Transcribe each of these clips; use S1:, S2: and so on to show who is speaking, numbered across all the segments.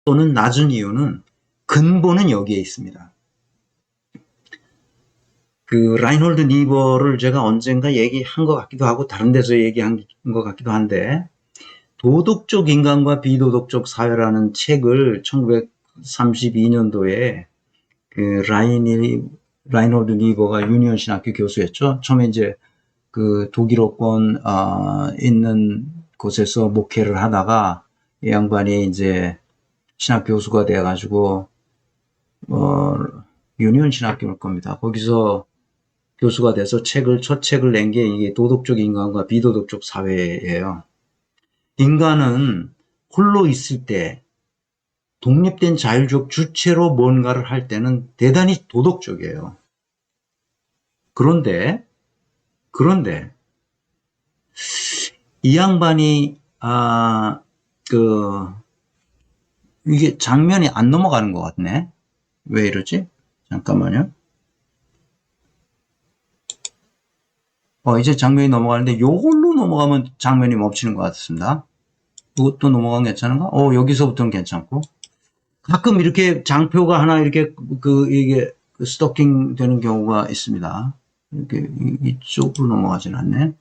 S1: 또는 낮은 이유는 근본은 여기에 있습니다. 그 라인홀드 니버를 제가 언젠가 얘기한 것 같기도 하고 다른 데서 얘기한 것 같기도 한데, 도덕적 인간과 비도덕적 사회라는 책을 1932년도에 그 라인홀드 니버가 유니온 신학교 교수였죠. 처음에 이제 그 독일어권 있는 곳에서 목회를 하다가 이 양반이 이제 신학 교수가 돼가지고 유니온 신학교일 겁니다. 거기서 교수가 돼서 첫 책을 낸 게 이게 도덕적 인간과 비도덕적 사회예요. 인간은 홀로 있을 때 독립된 자율적 주체로 뭔가를 할 때는 대단히 도덕적이에요. 그런데 이 양반이 이게 장면이 안 넘어가는 것 같네. 왜 이러지? 잠깐만요. 이제 장면이 넘어가는데 요걸로 넘어가면 장면이 멈추는 것 같습니다. 이것도 넘어가면 괜찮은가? 여기서부터는 괜찮고. 가끔 이렇게 장표가 하나 이렇게 이게 스토킹 되는 경우가 있습니다. 이렇게 이쪽으로 넘어가진 않네.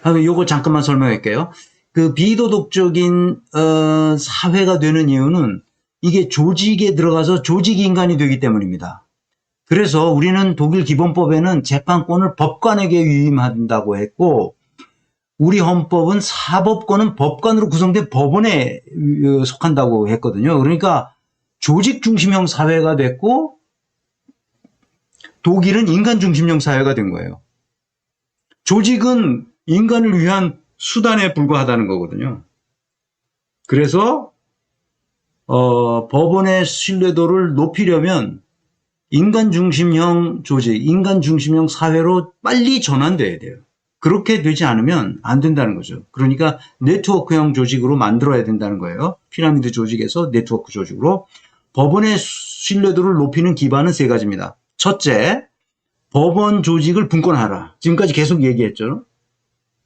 S1: 요거 잠깐만 설명할게요. 그 비도덕적인 사회가 되는 이유는 이게 조직에 들어가서 조직 인간이 되기 때문입니다. 그래서 우리는 독일 기본법에는 재판권을 법관에게 위임한다고 했고, 우리 헌법은 사법권은 법관으로 구성된 법원에 속한다고 했거든요. 그러니까 조직 중심형 사회가 됐고, 독일은 인간 중심형 사회가 된 거예요. 조직은 인간을 위한 수단에 불과하다는 거거든요. 그래서 법원의 신뢰도를 높이려면 인간 중심형 조직, 인간 중심형 사회로 빨리 전환돼야 돼요. 그렇게 되지 않으면 안 된다는 거죠. 그러니까 네트워크형 조직으로 만들어야 된다는 거예요. 피라미드 조직에서 네트워크 조직으로. 법원의 신뢰도를 높이는 기반은 세 가지입니다. 첫째, 법원 조직을 분권하라. 지금까지 계속 얘기했죠.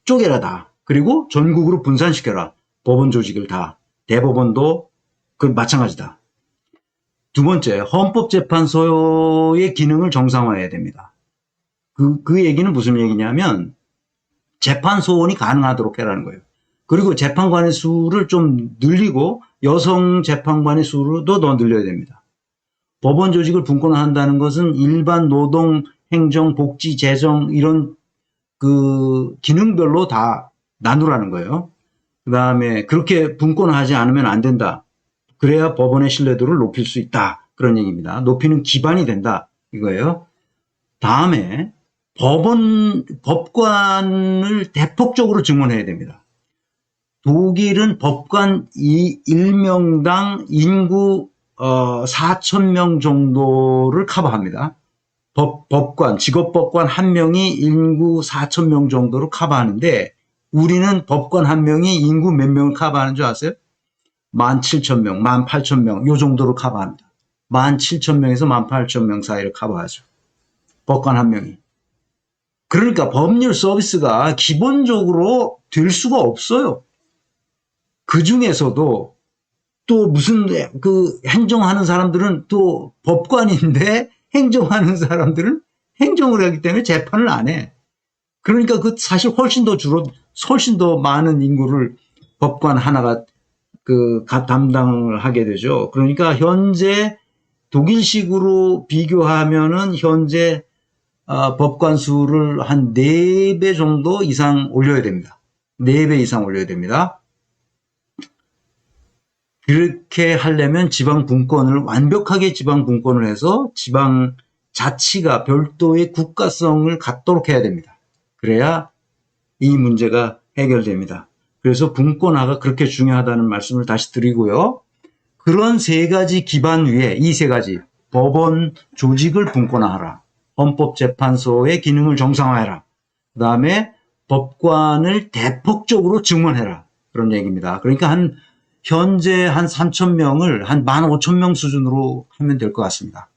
S1: 쪼개라 다. 그리고 전국으로 분산시켜라. 법원 조직을 다. 대법원도 마찬가지다. 두 번째, 헌법재판소의 기능을 정상화해야 됩니다. 그 얘기는 무슨 얘기냐면 재판소원이 가능하도록 해라는 거예요. 그리고 재판관의 수를 좀 늘리고 여성 재판관의 수도 더 늘려야 됩니다. 법원 조직을 분권화한다는 것은 일반 노동, 행정, 복지, 재정 이런 그 기능별로 다 나누라는 거예요. 그 다음에 그렇게 분권화하지 않으면 안 된다. 그래야 법원의 신뢰도를 높일 수 있다. 그런 얘기입니다. 높이는 기반이 된다. 이거예요. 다음에 법관을 대폭적으로 증원해야 됩니다. 독일은 법관 1명당 인구 4,000명 정도를 커버합니다. 법관, 직업법관 1명이 인구 4,000명 정도를 커버하는데 우리는 법관 1명이 인구 몇 명을 커버하는 줄 아세요? 17,000명, 18,000명 요 정도로 커버합니다. 17,000명에서 18,000명 사이를 커버하죠. 법관 1명이. 그러니까 법률 서비스가 기본적으로 될 수가 없어요. 그 중에서도 또 무슨 행정하는 사람들은 또 법관인데 행정하는 사람들은 행정을 하기 때문에 재판을 안 해. 그러니까 사실 훨씬 더 많은 인구를 법관 하나가 담당을 하게 되죠. 그러니까 현재 독일식으로 비교하면은 현재 법관 수를 한 4배 정도 이상 올려야 됩니다. 4배 이상 올려야 됩니다. 그렇게 하려면 완벽하게 지방 분권을 해서 지방 자치가 별도의 국가성을 갖도록 해야 됩니다. 그래야 이 문제가 해결됩니다. 그래서 분권화가 그렇게 중요하다는 말씀을 다시 드리고요. 그런 세 가지 기반 위에 이 세 가지 법원 조직을 분권화하라. 헌법재판소의 기능을 정상화해라. 그 다음에 법관을 대폭적으로 증원해라. 그런 얘기입니다. 그러니까 현재 한 3,000명을 한 15,000명 수준으로 하면 될 것 같습니다.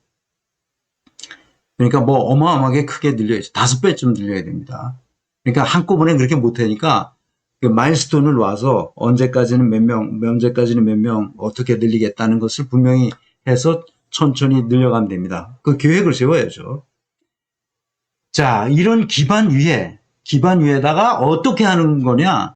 S1: 그러니까 어마어마하게 크게 늘려야죠. 5배쯤 늘려야 됩니다. 그러니까 한꺼번에 그렇게 못하니까 그 마일스톤을 놔서 언제까지는 몇 명, 언제까지는 몇 명 어떻게 늘리겠다는 것을 분명히 해서 천천히 늘려가면 됩니다. 그 계획을 세워야죠. 자, 이런 기반 위에다가 어떻게 하는 거냐?